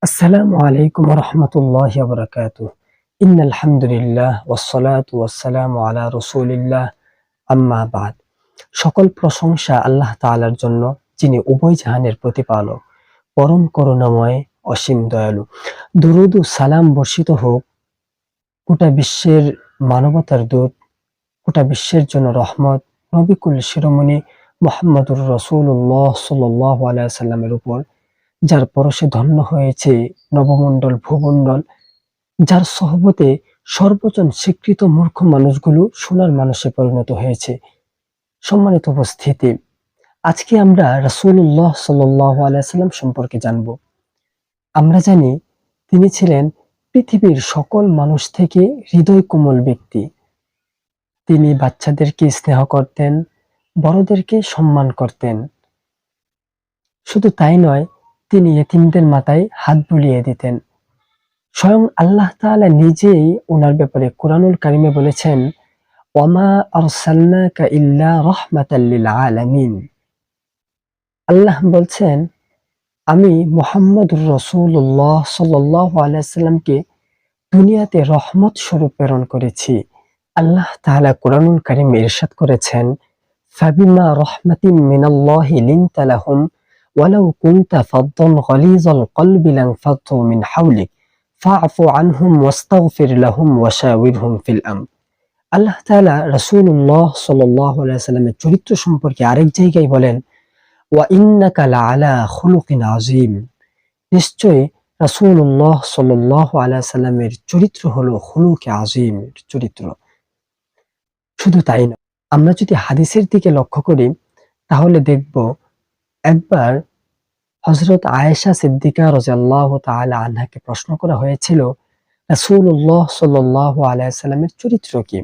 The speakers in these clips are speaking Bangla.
আসসালামু আলাইকুম ওয়া রাহমাতুল্লাহি ওয়া বারাকাতুহু। ইন্নাল হামদুলিল্লাহ ওয়াস সালাতু ওয়াস সালামু আলা রাসূলিল্লাহ আম্মা বা'দ। সকল প্রশংসা আল্লাহ তাআলার জন্য, যিনি উভয় জাহানের প্রতিপালক, পরম করুণাময়, অসীম দয়ালু। দুরূদ ও সালাম বর্ষিত হোক গোটা বিশ্বের মানবতার দূত, গোটা বিশ্বের জন্য রহমত, নবিকুল শিরোমণি মুহাম্মদুর রাসূলুল্লাহ সাল্লাল্লাহু আলাইহি ওয়াসাল্লামের উপর, যার পরশে ধন্য হয়েছে নবমণ্ডল ভূমণ্ডল, যার সহবতে সর্বজন স্বীকৃত মূর্খ মানুষগুলো সোনার মানুষে পরিণত হয়েছে। সম্মানিত উপস্থিতি, আজকে আমরা রাসূলুল্লাহ সাল্লাল্লাহু আলাইহি ওয়াসাল্লাম সম্পর্কে জানব। আমরা জানি তিনি ছিলেন পৃথিবীর সকল মানুষ থেকে হৃদয় কোমল ব্যক্তি। তিনি বাচ্চাদেরকে স্নেহ করতেন, বড়দেরকে সম্মান করতেন। শুধু তাই নয়, তিনি এতিমদের মাথায় হাত বুলিয়ে দিতেন। স্বয়ং আল্লাহ তাআলা নিজেই ওনার ব্যাপারে কুরআনুল কারিমে বলেছেন, ওয়ামা আরসালনাকা ইল্লা রাহমাতাল লিল আলামিন। আল্লাহ বলছেন, আমি মুহাম্মদুর রাসূলুল্লাহ সাল্লাল্লাহু আলাইহি ওয়াসাল্লামকে দুনিয়াতে রহমত স্বরূপ প্রেরণ করেছি। আল্লাহ তাআলা কুরআনুল কারিমে ইরশাদ করেছেন, ফাবিমা রাহমাতিন মিনাল্লাহি লিনতা লাহুম ওয়ালাউ কুনতা ফাদ্দান গালিযাল কলবি লানফাদ্দু মিন হাওলিক ফা'ফু আনহুম ওয়াস্তাগফির লাহুম ওয়াশাওিরহুম ফিল আমর। আল্লাহ তাআলা রাসূলুল্লাহ সাল্লাল্লাহু আলাইহি ওয়াসাল্লামের চরিত্র সম্পর্কে আরেক জায়গায় বলেন, ওয়া ইন্নাকা লাআলা খুলুকিন আযীম। নিশ্চয়ই রাসূলুল্লাহ সাল্লাল্লাহু আলাইহি ওয়াসাল্লামের চরিত্র হলো খুলুকে আযীম চরিত্র। শুধু তাই নয়, আমরা যদি হাদিসের দিকে লক্ষ্য করি তাহলে দেখব, একবার হযরত আয়েশা সিদ্দিকা রাদিয়াল্লাহু তাআলা আনহাকে প্রশ্ন করা হয়েছিল, রাসূলুল্লাহ সাল্লাল্লাহু আলাইহি ওয়াসাল্লামের চরিত্র কি?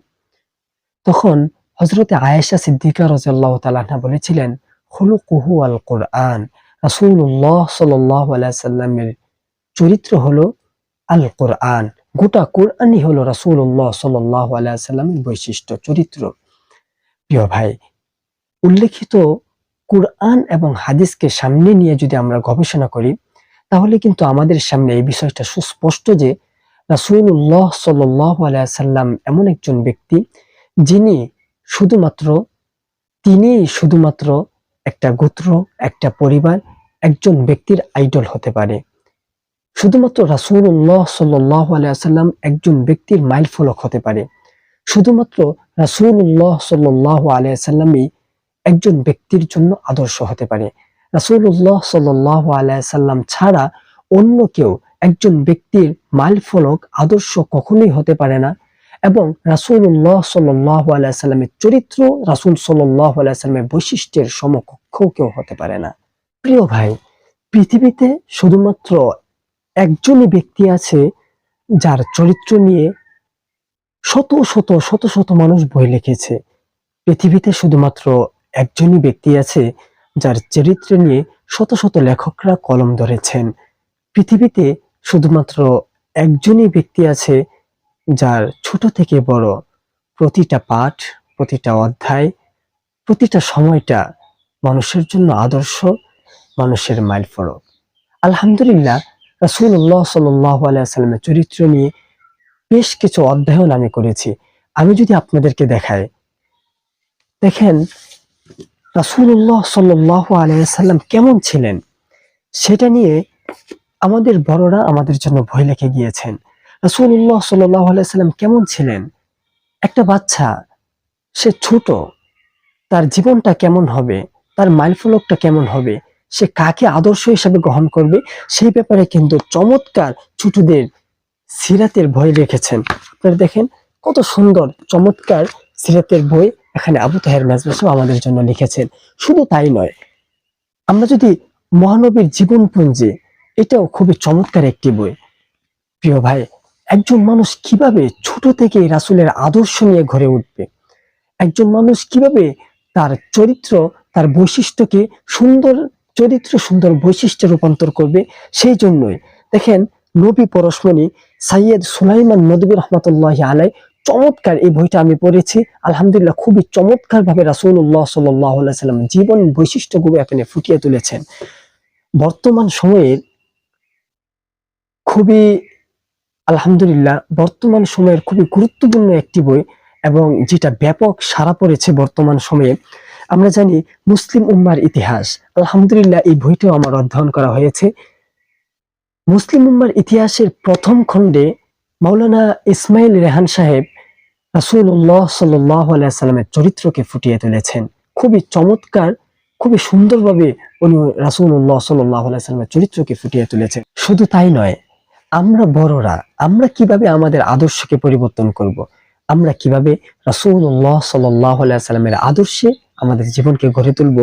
তখন হযরত আয়েশা সিদ্দিকা রাদিয়াল্লাহু তাআলা আনহা বলেছিলেন, খুলুকুহু আল কুরআন। রাসূলুল্লাহ সাল্লাল্লাহু আলাইহি ওয়াসাল্লামের চরিত্র হলো আল কুরআন। গোটা কুরআনই হলো রাসূলুল্লাহ সাল্লাল্লাহু আলাইহি ওয়াসাল্লামের বৈশিষ্ট্য, চরিত্র। প্রিয় ভাই, উল্লেখিত কুরআন এবং হাদিসকে সামনে নিয়ে যদি আমরা গবেষণা করি তাহলে কিন্তু আমাদের সামনে এই বিষয়টা সুস্পষ্ট যে রাসূলুল্লাহ সাল্লাল্লাহু আলাইহি ওয়াসাল্লাম এমন একজন ব্যক্তি যিনি শুধুমাত্র একটা গোত্র, একটা পরিবার, একজন ব্যক্তির আইডল হতে পারে। শুধুমাত্র রাসূলুল্লাহ সাল্লাল্লাহু আলাইহি ওয়াসাল্লাম একজন ব্যক্তির মাইলফলক হতে পারে। শুধুমাত্র রাসূলুল্লাহ সাল্লাল্লাহু আলাইহি ওয়াসাল্লামই একজন ব্যক্তির জন্য আদর্শ হতে পারে। রাসূলুল্লাহ সাল্লাল্লাহু আলাইহি ওয়াসাল্লাম ছাড়া অন্য কেউ একজন ব্যক্তির মাইলফলক, আদর্শ কখনোই হতে পারে না। এবং রাসূলুল্লাহ সাল্লাল্লাহু আলাইহি ওয়াসাল্লামের চরিত্র, রাসূল সাল্লাল্লাহু আলাইহি ওয়াসাল্লামের বৈশিষ্ট্যের সমকক্ষ কেউ হতে পারে না। প্রিয় ভাই, পৃথিবীতে শুধুমাত্র একজনই ব্যক্তি আছে যার চরিত্র নিয়ে শত শত মানুষ বই লিখেছে। পৃথিবীতে শুধুমাত্র একজনই ব্যক্তি আছে যার চরিত্র নিয়ে শত লেখকরা কলম ধরেছেন। পৃথিবীতে শুধুমাত্র একজনই ব্যক্তি আছে যার ছোট থেকে বড় প্রতিটা পাঠ, প্রতিটা অধ্যায়, প্রতিটা সময়টা মানুষের জন্য আদর্শ, মানুষের মাইলফলক। আলহামদুলিল্লাহ, রাসূলুল্লাহ সাল্লাল্লাহু আলাইহি ওয়াসাল্লামের চরিত্র নিয়ে বেশ কিছু অধ্যয়ন আমি করেছি। আমি যদি আপনাদেরকে দেখাই, দেখেন রাসূলুল্লাহ সাল্লাল্লাহু আলাইহি ওয়াসাল্লাম কেমন ছিলেন সেটা নিয়ে আমাদের বড়রা আমাদের জন্য বই লিখে গিয়েছেন। রাসূলুল্লাহ সাল্লাল্লাহু আলাইহি ওয়াসাল্লাম কেমন ছিলেন? একটা বাচ্চা, সে ছোট, তার জীবনটা কেমন হবে, তার মাইলফলকটা কেমন হবে, সে কাকে আদর্শ হিসেবে গ্রহণ করবে, সেই ব্যাপারে কিন্তু চমৎকার ছোটদের সিরাতের বই লিখেছেন। আপনারা দেখেন কত সুন্দর চমৎকার সিরাতের বই এখানে আবু তাহের মেজবাহ আমাদের জন্য লিখেছেন। শুধু তাই নয়, আমরা যদি মহানবীর জীবনপঞ্জি, এটাও খুবই চমৎকার একটি বই। প্রিয় ভাই, একজন মানুষ কিভাবে ছোট থেকে রাসূলের আদর্শ নিয়ে গড়ে উঠবে, একজন মানুষ কিভাবে তার চরিত্র, তার বৈশিষ্ট্যকে সুন্দর চরিত্র, সুন্দর বৈশিষ্ট্যে রূপান্তর করবে, সেই জন্যই দেখেন নবী পরশমণি সাইয়্যেদ সুলাইমান নদভী রাহমাতুল্লাহি আলাইহি চমৎকার এই বইটা আমি পড়েছি। আলহামদুলিল্লাহ, খুবই চমৎকার ভাবে রাসূলুল্লাহ সাল্লাল্লাহু আলাইহি ওয়াসাল্লাম জীবন বৈশিষ্ট্যগুলো এখানে ফুটিয়ে তুলেছেন। বর্তমান সময়ের খুবই আলহামদুলিল্লাহ বর্তমান সময়ের খুবই গুরুত্বপূর্ণ একটি বই, এবং যেটা ব্যাপক সাড়া পড়েছে বর্তমান সময়ে। আমরা জানি মুসলিম উম্মার ইতিহাস, আলহামদুলিল্লাহ এই বইটাও আমার অধ্যয়ন করা হয়েছে। মুসলিম উম্মার ইতিহাসের প্রথম খণ্ডে মাওলানা ইসমাইল রেহান সাহেব রাসূলুল্লাহ সাল্লাল্লাহু আলাইহি সাল্লামের চরিত্রকে ফুটিয়ে তুলেছেন। খুবই চমৎকার, খুবই সুন্দরভাবে উনি রাসূলুল্লাহ সাল্লাল্লাহু আলাইহি সাল্লামের চরিত্রকে ফুটিয়ে তুলেছেন। শুধু তাই নয়, আমরা বড়রা আমরা কিভাবে আমাদের আদর্শকে পরিবর্তন করব, আমরা কিভাবে রাসূলুল্লাহ সাল্লাল্লাহু আলাইহি সাল্লামের আদর্শে আমাদের জীবনকে গড়ে তুলব,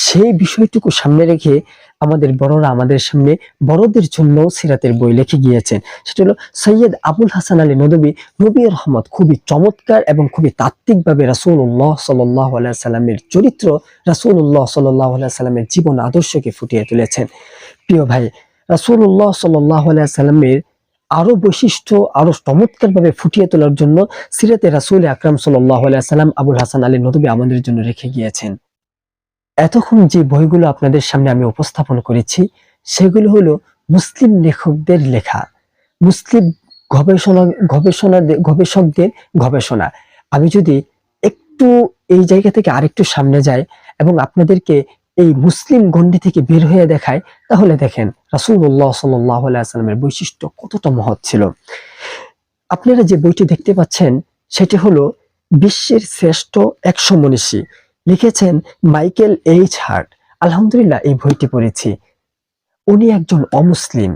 সেই বিষয়টুকু সামনে রেখে আমাদের বড়রা আমাদের সামনে বড়দের জন্য সিরাতের বই লিখে গিয়েছেন। সেটা হলো সৈয়দ আবুল হাসান আলী নদভী নবী রহমত, খুবই চমৎকার এবং খুবই তাত্ত্বিকভাবে রাসূলুল্লাহ সাল্লাল্লাহু আলাইহি সাল্লামের চরিত্র, রাসূলুল্লাহ সাল্লাল্লাহু আলাইহি সাল্লামের জীবন আদর্শকে ফুটিয়ে তুলেছেন। প্রিয় ভাই, রাসূলুল্লাহ সাল্লাল্লাহু আলাইহি সাল্লামের আরো বৈশিষ্ট্য আরো চমৎকারভাবে ফুটিয়ে তোলার জন্য সিরাতে রাসূল আকরাম সাল্লাল্লাহু আলাইহি সাল্লাম আবুল হাসান আলী নদভী আমাদের জন্য রেখে গিয়েছেন। এতক্ষণ যে বইগুলো আপনাদের সামনে আমি উপস্থাপন করেছি সেগুলো হলো মুসলিম লেখকদের লেখা, মুসলিম গবেষকদের গবেষণা। আমি যদি একটু এই জায়গা থেকে আরেকটু সামনে যাই এবং আপনাদেরকে এই মুসলিম গণ্ডি থেকে বের হয়ে দেখায়, তাহলে দেখেন রাসূলুল্লাহ সাল্লাল্লাহু আলাইহি সাল্লামের বৈশিষ্ট্য কতটা মহৎ ছিল। আপনারা যে বইটি দেখতে পাচ্ছেন সেটি হলো বিশ্বের শ্রেষ্ঠ 100 মনীষী, লিখেছেন মাইকেল এইচ হার্ট। আলহামদুলিল্লাহ এই বইটি পড়েছি। উনি একজন অমুসলিম,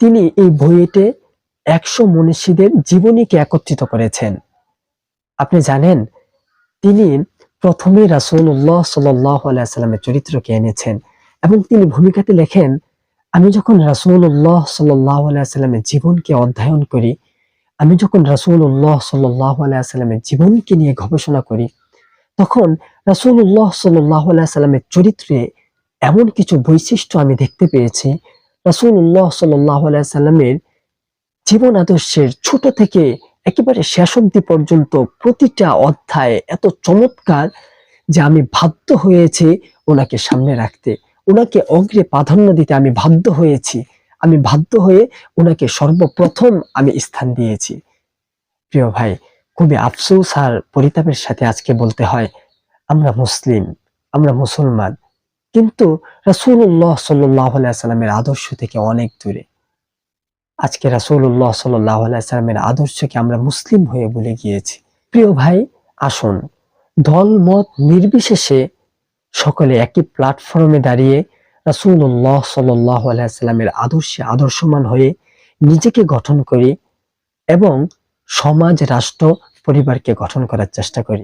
তিনি এই বইতে 100 মনীষীদের জীবনীকে একত্রিত করেছেন। আপনি জানেন তিনি প্রথমে রাসূলুল্লাহ সাল্লাল্লাহু আলাইহি সাল্লামের চরিত্রকে এনেছেন এবং তিনি ভূমিকাতে লেখেন, আমি যখন রাসূলুল্লাহ সাল্লাল্লাহু আলাইহি সাল্লামের জীবনকে অধ্যয়ন করি, আমি যখন রাসূলুল্লাহ সাল্লাল্লাহু আলাইহি সাল্লামের জীবনকে নিয়ে গবেষণা করি, তখন রাসূলুল্লাহ সাল্লাল্লাহু আলাইহি সাল্লামের চরিত্রে এমন কিছু বৈশিষ্ট্য আমি দেখতে পেয়েছি, রাসূলুল্লাহ সাল্লাল্লাহু আলাইহি সাল্লামের জীবন আদর্শের ছোট থেকে একেবারে শেষ অবধি পর্যন্ত প্রতিটা অধ্যায় এত চমৎকার যে আমি বাধ্য হয়েছি ওনাকে সামনে রাখতে, ওনাকে অগ্রে প্রাধান্য দিতে আমি বাধ্য হয়েছি, আমি বাধ্য হয়ে ওনাকে সর্বপ্রথম আমি স্থান দিয়েছি। প্রিয় ভাই, খুবই আফসোস আর পরিতাপের সাথে আজকে বলতে হয়, আমরা মুসলিম, আমরা মুসলমান, কিন্তু রাসূলুল্লাহ সাল্লাল্লাহু আলাইহি সাল্লামের আদর্শ থেকে অনেক দূরে। আজকে রাসূলুল্লাহ সাল্লাল্লাহু আলাইহি সাল্লামের আদর্শকে আমরা মুসলিম হয়ে ভুলে গিয়েছি। প্রিয় ভাই, আসুন দল মত নির্বিশেষে সকলে একই প্ল্যাটফর্মে দাঁড়িয়ে রাসূলুল্লাহ সাল্লাল্লাহু আলাইহি সাল্লামের আদর্শে আদর্শমান হয়ে নিজেকে গঠন করি এবং সমাজ, রাষ্ট্র, পরিবারকে গঠন করার চেষ্টা করি।